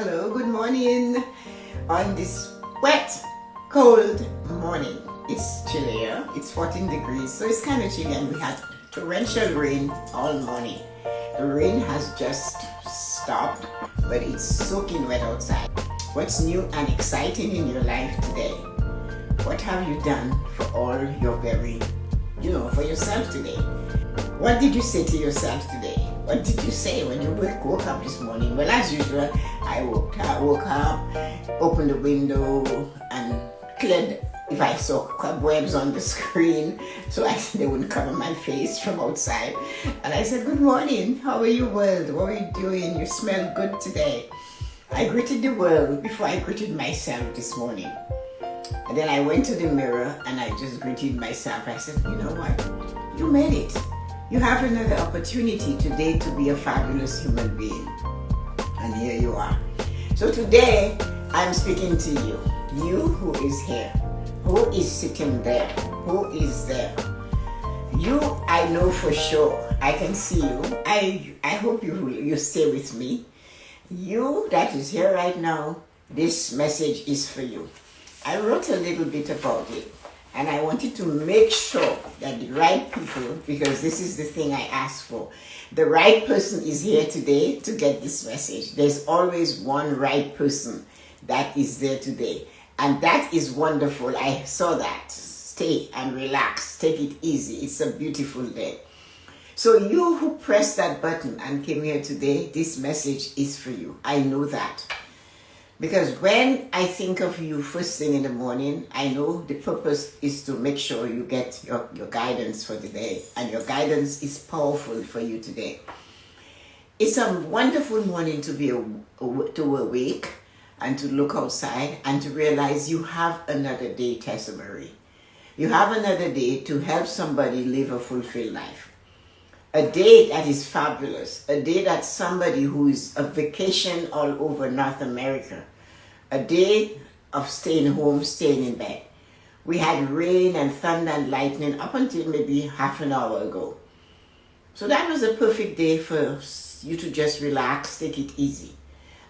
Hello, good morning. On this wet, cold morning, it's chilly here. It's 14 degrees, so it's kind of chilly, and we had torrential rain all morning. The rain has just stopped, but it's soaking wet outside. What's new and exciting in your life today? What have you done for all your for yourself today? What did you say to yourself today? What did you say when you woke up this morning? Well, as usual, I woke up, opened the window, and cleared if I saw cobwebs on the screen, so they wouldn't cover my face from outside. And I said, "Good morning. How are you, world? What are you doing? You smell good today." I greeted the world before I greeted myself this morning. And then I went to the mirror and I just greeted myself. I said, "You know what? You made it. You have another opportunity today to be a fabulous human being." And here you are. So today, I'm speaking to you. You who is here. Who is sitting there? Who is there? You, I know for sure. I can see you. I hope you stay with me. You that is here right now, this message is for you. I wrote a little bit about it, and I wanted to make sure that the right people, because this is the thing I asked for, the right person is here today to get this message. There's always one right person that is there today, and that is wonderful. I saw that. Stay and relax. Take it easy. It's a beautiful day. So you who pressed that button and came here today, this message is for you. I know that. Because when I think of you first thing in the morning, I know the purpose is to make sure you get your guidance for the day. And your guidance is powerful for you today. It's a wonderful morning to be awake and to look outside and to realize you have another day, Tessa-Marie. You have another day to help somebody live a fulfilled life. A day that is fabulous. A day that somebody who is a vacation all over North America. A day of staying home, staying in bed. We had rain and thunder and lightning up until maybe half an hour ago. So that was a perfect day for you to just relax, take it easy.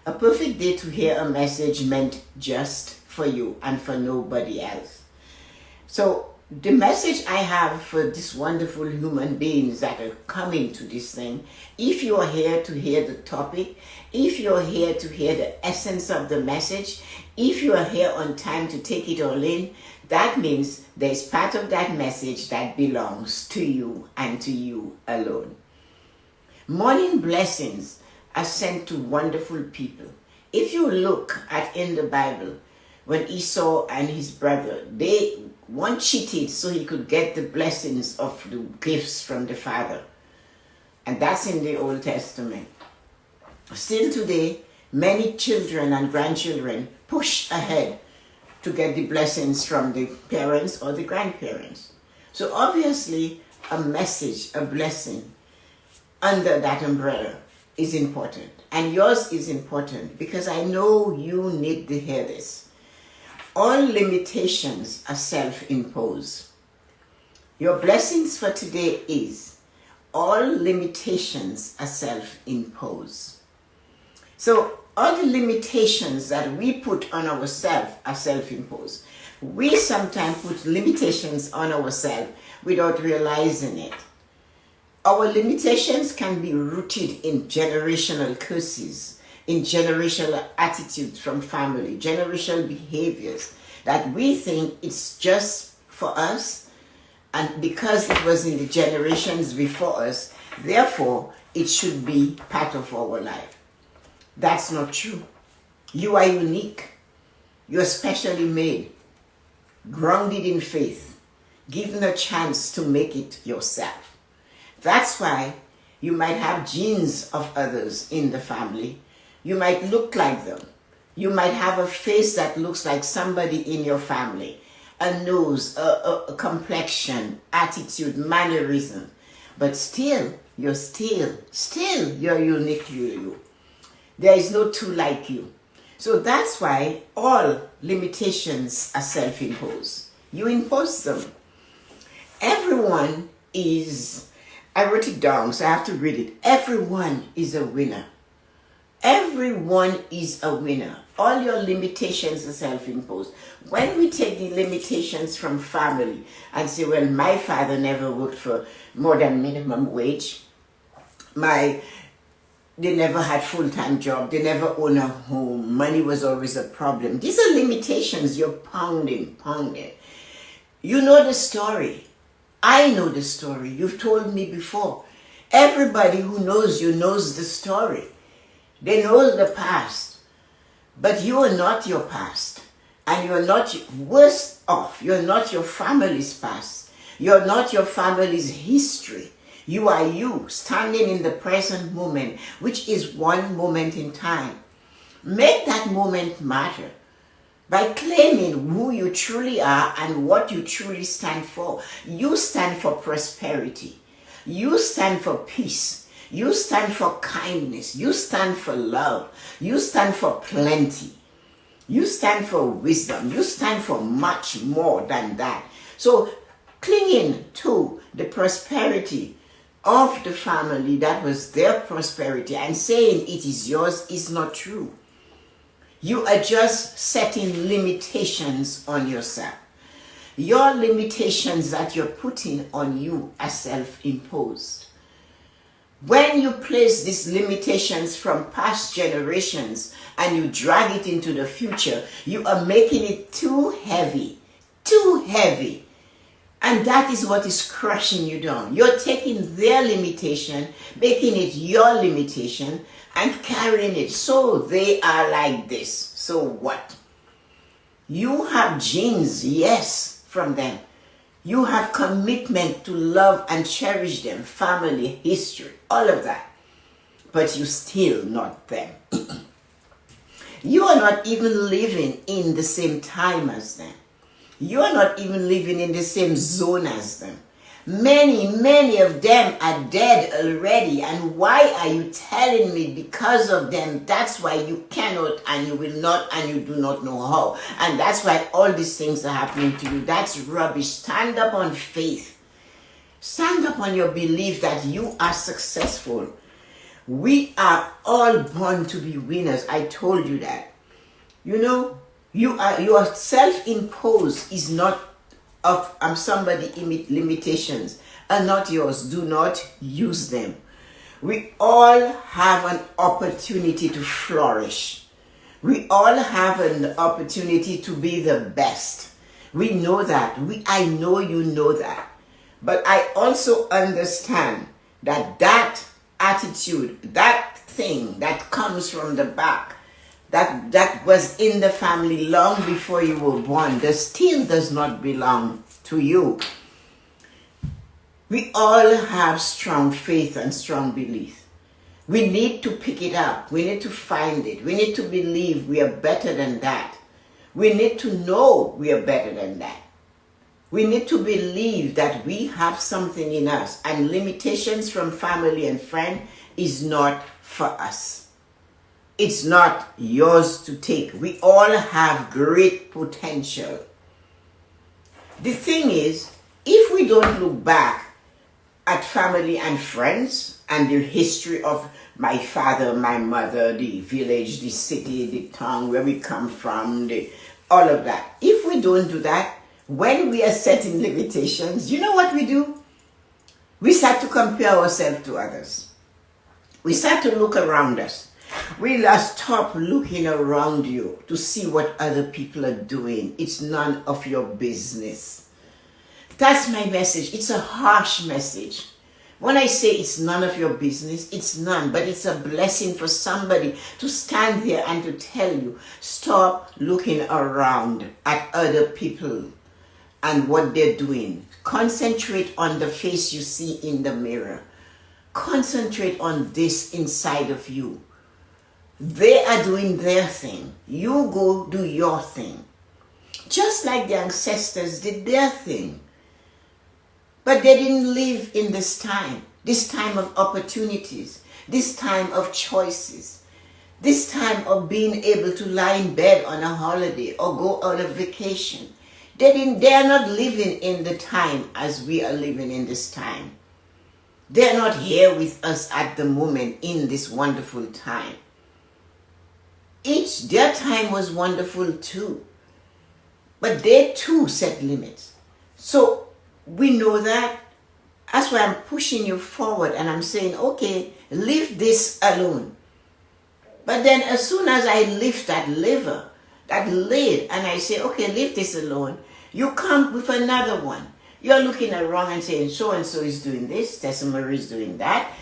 A perfect day to hear a message meant just for you and for nobody else. So the message I have for these wonderful human beings that are coming to this thing, if you are here to hear the topic, if you're here to hear the essence of the message, if you are here on time to take it all in, that means there's part of that message that belongs to you and to you alone. Morning blessings are sent to wonderful people. If you look at in the Bible, when Esau and his brother, one cheated so he could get the blessings of the gifts from the Father. And that's in the Old Testament. Still today, many children and grandchildren push ahead to get the blessings from the parents or the grandparents. So obviously, a message, a blessing under that umbrella is important. And yours is important because I know you need to hear this. All limitations are self-imposed. Your blessings for today is all limitations are self-imposed. So all the limitations that we put on ourselves are self-imposed. We sometimes put limitations on ourselves without realizing it. Our limitations can be rooted in generational curses, in generational attitudes from family, generational behaviors that we think it's just for us, and because it was in the generations before us, therefore it should be part of our life. That's not true. You are unique. You're specially made, grounded in faith, given a chance to make it yourself. That's why you might have genes of others in the family. You might look like them. You might have a face that looks like somebody in your family, a nose, a complexion, attitude, mannerism. But still, you're unique you. There is no two like you. So that's why all limitations are self-imposed. You impose them. Everyone is, I wrote it down, so I have to read it. Everyone is a winner. Everyone is a winner. All your limitations are self-imposed. When we take the limitations from family and say, well, my father never worked for more than minimum wage, they never had full-time job, they never owned a home, money was always a problem. These are limitations you're pounding. You know the story. I know the story. You've told me before. Everybody who knows you knows the story. They know the past. But you are not your past. And you're not worse off. You're not your family's past. You're not your family's history. You are you, standing in the present moment, which is one moment in time. Make that moment matter by claiming who you truly are and what you truly stand for. You stand for prosperity. You stand for peace. You stand for kindness. You stand for love. You stand for plenty. You stand for wisdom. You stand for much more than that. So clinging to the prosperity of the family that was their prosperity and saying it is yours is not true. You are just setting limitations on yourself. Your limitations that you're putting on you are self-imposed. When you place these limitations from past generations and you drag it into the future, you are making it too heavy. And that is what is crushing you down. You're taking their limitation, making it your limitation, and carrying it. So they are like this. So what? You have genes, yes, from them. You have commitment to love and cherish them, family, history, all of that. But you still not them. You are not even living in the same time as them. You are not even living in the same zone as them. Many of them are dead already. And why are you telling me because of them? That's why you cannot and you will not and you do not know how. And that's why all these things are happening to you. That's rubbish. Stand up on faith. Stand up on your belief that you are successful. We are all born to be winners. I told you that. You know, your self-imposed is not of somebody limitations are not yours. Do not use them. We all have an opportunity to flourish. We all have an opportunity to be the best. We know that. I know you know that. But I also understand that that attitude, that thing that comes from the back, that was in the family long before you were born, that still does not belong to you. We all have strong faith and strong belief. We need to pick it up. We need to find it. We need to believe we are better than that. We need to know we are better than that. We need to believe that we have something in us, and limitations from family and friend is not for us. It's not yours to take. We all have great potential. The thing is, if we don't look back at family and friends and the history of my father, my mother, the village, the city, the town, where we come from, all of that. If we don't do that, when we are setting limitations, you know what we do? We start to compare ourselves to others. We start to look around us. We stop looking around you to see what other people are doing. It's none of your business. That's my message. It's a harsh message. When I say it's none of your business, it's none, but it's a blessing for somebody to stand there and to tell you, stop looking around at other people and what they're doing. Concentrate on the face you see in the mirror. Concentrate on this inside of you. They are doing their thing. You go do your thing. Just like the ancestors did their thing. But they didn't live in this time of opportunities, this time of choices, this time of being able to lie in bed on a holiday or go on a vacation. They are not living in the time as we are living in this time. They are not here with us at the moment in this wonderful time. Their time was wonderful too. But they too set limits. So we know that. That's why I'm pushing you forward and I'm saying, okay, leave this alone. But then as soon as I lift that lever, that lid, and I say, okay, leave this alone, you come with another one. You're looking around and saying, so-and-so is doing this, Tessa-Marie is doing that,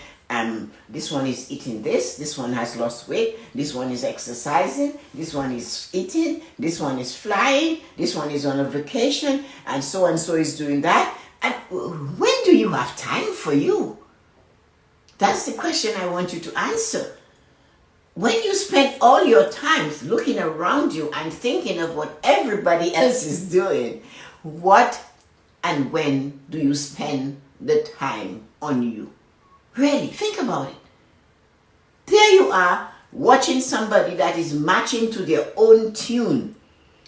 this one is eating this one has lost weight, this one is exercising, this one is eating, this one is flying, this one is on a vacation, and so is doing that. And when do you have time for you? That's the question I want you to answer. When you spend all your time looking around you and thinking of what everybody else is doing, what and when do you spend the time on you? Really, think about it. There you are, watching somebody that is matching to their own tune.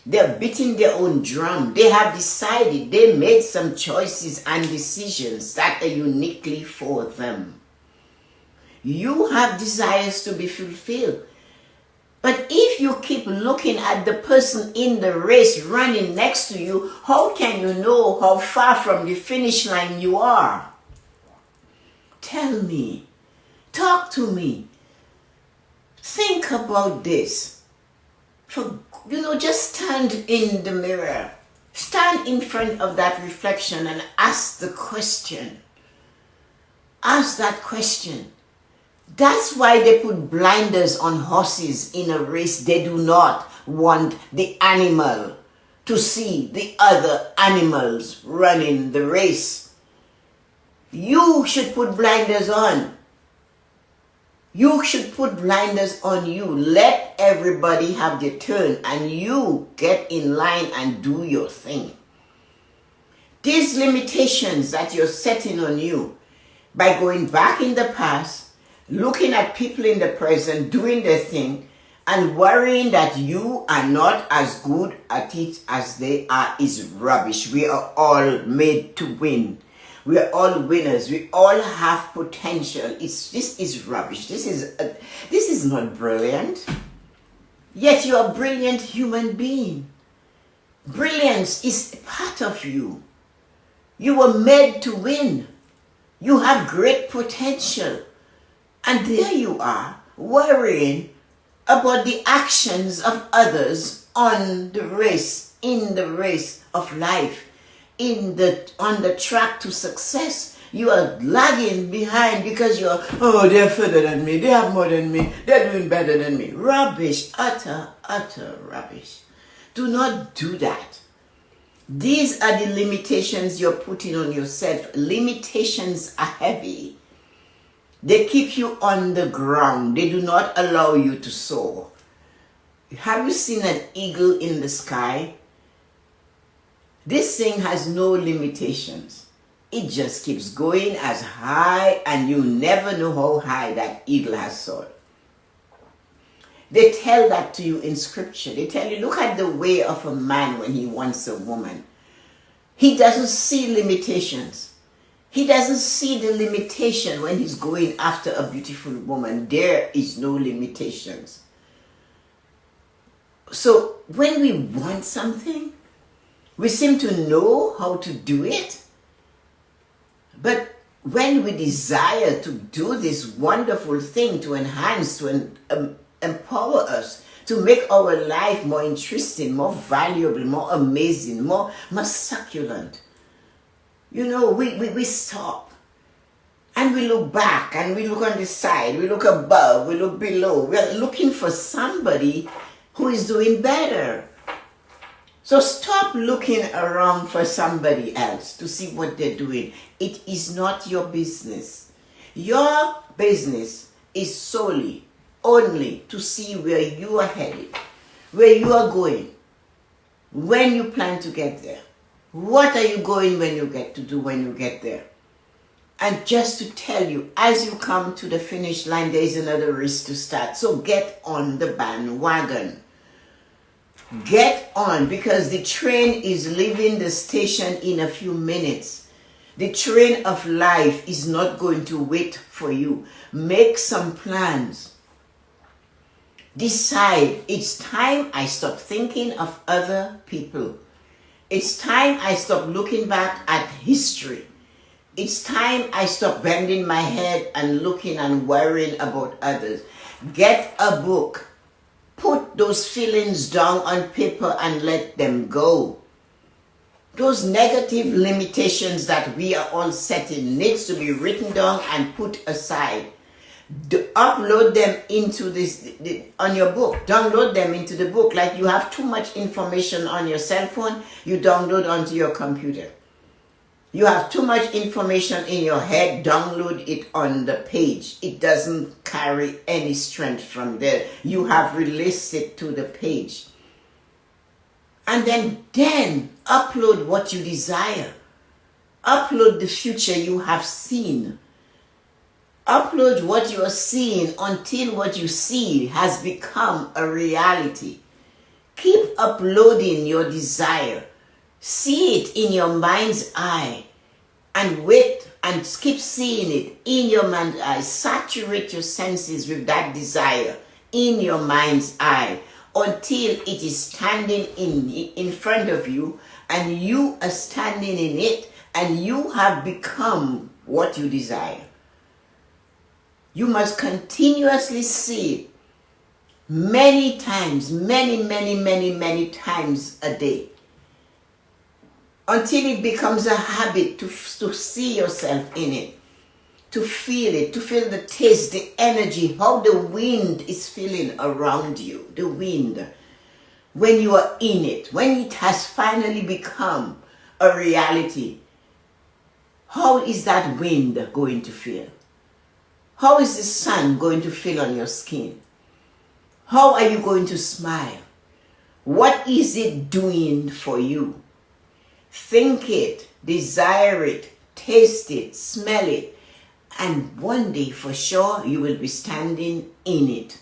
They're beating their own drum. They have decided, they made some choices and decisions that are uniquely for them. You have desires to be fulfilled. But if you keep looking at the person in the race running next to you, how can you know how far from the finish line you are? Tell me. Talk to me. Think about this. Just stand in the mirror. Stand in front of that reflection and ask the question. Ask that question. That's why they put blinders on horses in a race. They do not want the animal to see the other animals running the race. You should put blinders on. You should put blinders on you. Let everybody have their turn and you get in line and do your thing. These limitations that you're setting on you by going back in the past, looking at people in the present, doing their thing, and worrying that you are not as good at it as they are is rubbish. We are all made to win. We are all winners. We all have potential. This is rubbish. This is not brilliant. Yet you are a brilliant human being. Brilliance is part of you. You were made to win. You have great potential. And there you are, worrying about the actions of others on the race, in the race of life, on the track to success. You are lagging behind because they're further than me, they have more than me, they're doing better than me. Rubbish, utter rubbish. Do not do that. These are the limitations you're putting on yourself. Limitations are heavy. They keep you on the ground. They do not allow you to soar. Have you seen an eagle in the sky? This thing has no limitations. It just keeps going as high and you never know how high that eagle has soared. They tell that to you in scripture. They tell you, look at the way of a man when he wants a woman. He doesn't see limitations. He doesn't see the limitation when he's going after a beautiful woman. There is no limitations. So when we want something, we seem to know how to do it. But when we desire to do this wonderful thing to enhance, to empower us, to make our life more interesting, more valuable, more amazing, more succulent, we stop and we look back and we look on the side, we look above, we look below. We're looking for somebody who is doing better. So stop looking around for somebody else to see what they're doing. It is not your business. Your business is solely, only to see where you are headed, where you are going, when you plan to get there. What are you going when you get there? And just to tell you, as you come to the finish line, there is another race to start. So get on the bandwagon. Get on, because the train is leaving the station in a few minutes. The train of life is not going to wait for you. Make some plans. Decide, it's time I stop thinking of other people. It's time I stop looking back at history. It's time I stop bending my head and looking and worrying about others. Get a book. Put those feelings down on paper and let them go. Those negative limitations that we are all setting needs to be written down and put aside. Upload them into on your book. Download them into the book. Like you have too much information on your cell phone, you download onto your computer. You have too much information in your head, download it on the page. It doesn't carry any strength from there. You have released it to the page. And then upload what you desire. Upload the future you have seen. Upload what you are seeing until what you see has become a reality. Keep uploading your desire. See it in your mind's eye and wait and keep seeing it in your mind's eye. Saturate your senses with that desire in your mind's eye until it is standing in front of you and you are standing in it and you have become what you desire. You must continuously see it many times, many times a day, until it becomes a habit to see yourself in it, to feel the taste, the energy, how the wind is feeling around you, the wind, when you are in it, when it has finally become a reality. How is that wind going to feel? How is the sun going to feel on your skin? How are you going to smile? What is it doing for you? Think it, desire it, taste it, smell it, and one day for sure you will be standing in it.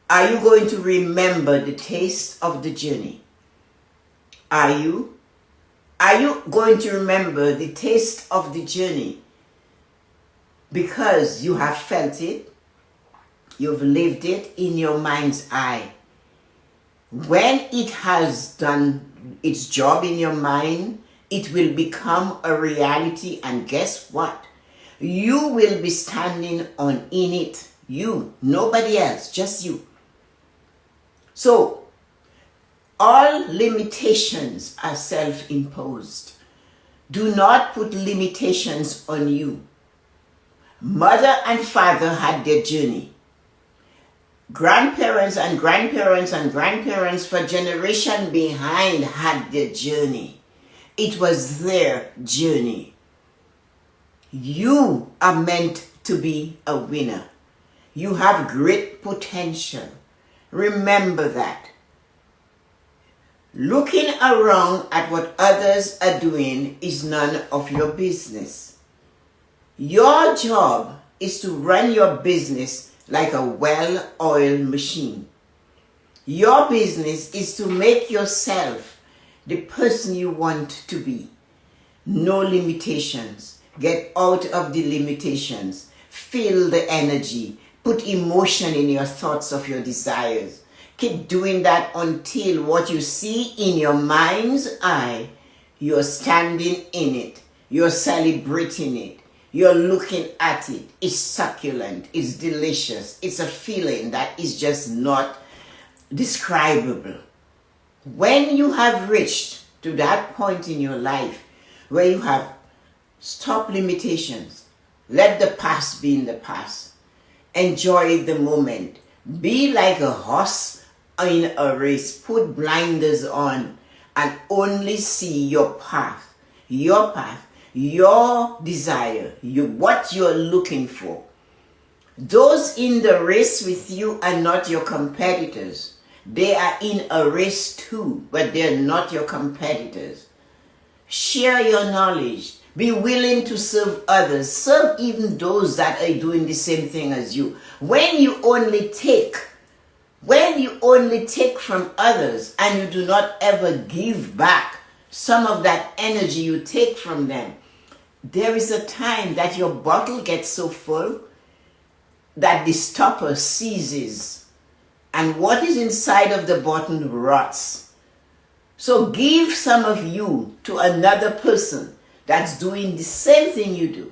Are you going to remember the taste of the journey? Are you? Are you going to remember the taste of the journey? Because you have felt it, you've lived it in your mind's eye. When it has done its job in your mind, it will become a reality, and guess what? You will be standing in it. You, nobody else, just you. So, all limitations are self-imposed. Do not put limitations on you. Mother and father had their journey. Grandparents and grandparents and grandparents for generation behind had their journey. It was their journey. You are meant to be a winner. You have great potential. Remember that. Looking around at what others are doing is none of your business. Your job is to run your business like a well-oiled machine. Your business is to make yourself the person you want to be. No limitations. Get out of the limitations. Feel the energy. Put emotion in your thoughts of your desires. Keep doing that until what you see in your mind's eye, you're standing in it. You're celebrating it. You're looking at it. It's succulent. It's delicious. It's a feeling that is just not describable. When you have reached to that point in your life where you have stopped limitations, let the past be in the past. Enjoy the moment. Be like a horse in a race. Put blinders on and only see your path. Your path. Your desire, what you're looking for. Those in the race with you are not your competitors. They are in a race too, but they're not your competitors. Share your knowledge. Be willing to serve others. Serve even those that are doing the same thing as you. When you only take from others and you do not ever give back some of that energy you take from them, there is a time that your bottle gets so full that the stopper seizes and what is inside of the bottle rots. So give some of you to another person that's doing the same thing you do.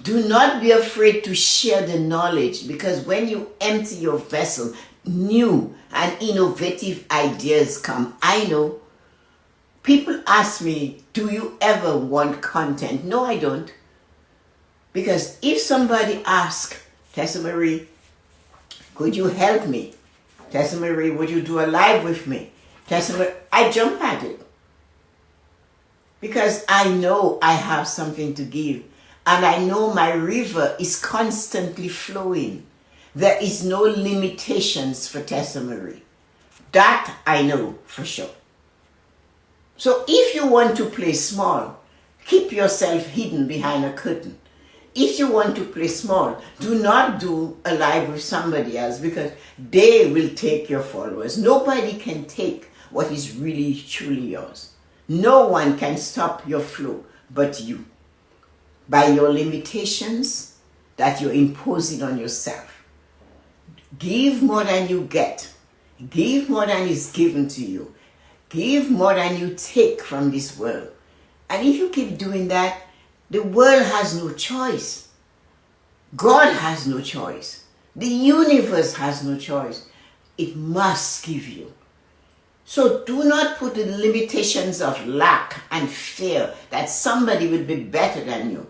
Do not be afraid to share the knowledge, because when you empty your vessel, new and innovative ideas come. I know. People ask me, do you ever want content? No, I don't. Because if somebody asks, Tessa-Marie, could you help me? Tessa-Marie, would you do a live with me? Tessa-Marie, I jump at it. Because I know I have something to give. And I know my river is constantly flowing. There is no limitations for Tessa-Marie. That I know for sure. So if you want to play small, keep yourself hidden behind a curtain. If you want to play small, do not do a live with somebody else, because they will take your followers. Nobody can take what is really truly yours. No one can stop your flow but you, by your limitations that you're imposing on yourself. Give more than you get. Give more than is given to you. Give more than you take from this world. And if you keep doing that, the world has no choice. God has no choice. The universe has no choice. It must give you. So do not put the limitations of lack and fear that somebody will be better than you.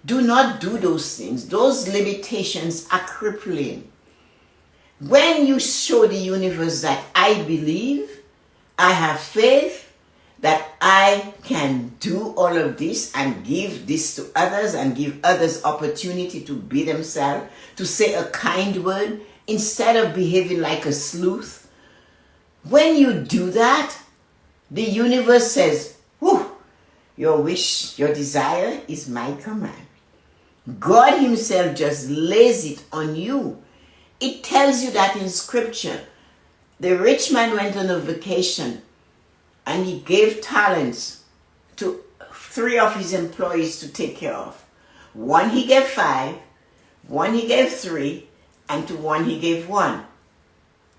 Do not do those things. Those limitations are crippling. When you show the universe that I believe, I have faith, that I can do all of this and give this to others and give others opportunity to be themselves, to say a kind word instead of behaving like a sleuth. When you do that, the universe says, whew, your wish, your desire is my command. God himself just lays it on you. It tells you that in scripture. The rich man went on a vacation and he gave talents to 3 of his employees to take care of. 1 he gave 5, 1 he gave 3, and to 1 he gave 1.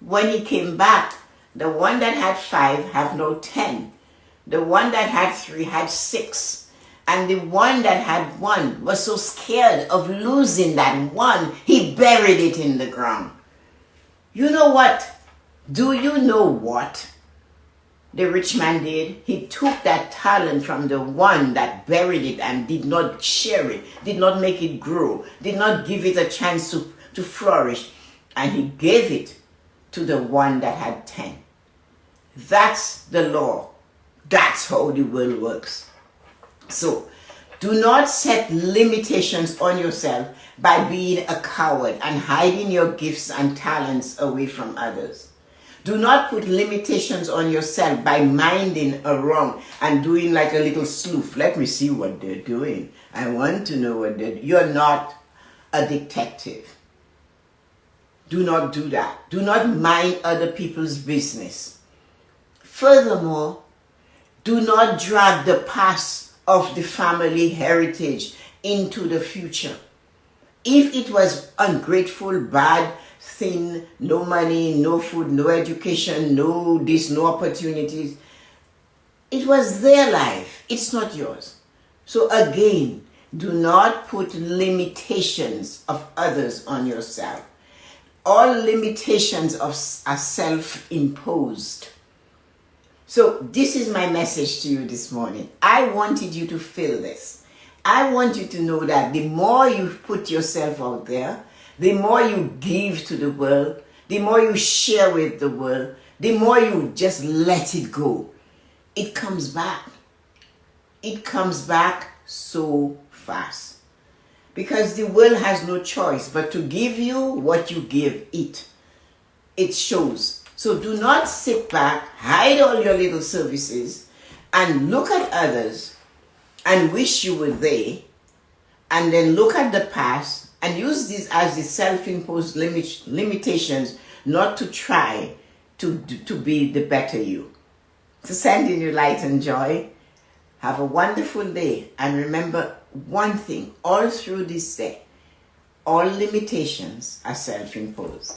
When he came back, the one that had 5 had no 10. The one that had 3 had 6. And the one that had 1 was so scared of losing that 1, he buried it in the ground. You know what? Do you know what the rich man did? He took that talent from the one that buried it and did not share it, did not make it grow, did not give it a chance to flourish, and he gave it to the one that had 10. That's the law. That's how the world works. So do not set limitations on yourself by being a coward and hiding your gifts and talents away from others. Do not put limitations on yourself by minding a wrong and doing like a little sleuth. Let me see what they're doing. I want to know what they're doing. You're not a detective. Do not do that. Do not mind other people's business. Furthermore, do not drag the past of the family heritage into the future. If it was ungrateful, bad, thin, no money, no food, no education, no this, no opportunities, it was their life. It's not yours. So again, do not put limitations of others on yourself. All limitations are self-imposed. So this is my message to you this morning. I wanted you to feel this. I want you to know that the more you put yourself out there, the more you give to the world, the more you share with the world, the more you just let it go. It comes back. It comes back so fast. Because the world has no choice but to give you what you give it. It shows. So do not sit back, hide all your little services, and look at others and wish you were there, and then look at the past and use this as the self-imposed limitations not to try to be the better you. So sending you light and joy. Have a wonderful day, and remember one thing all through this day: all limitations are self-imposed.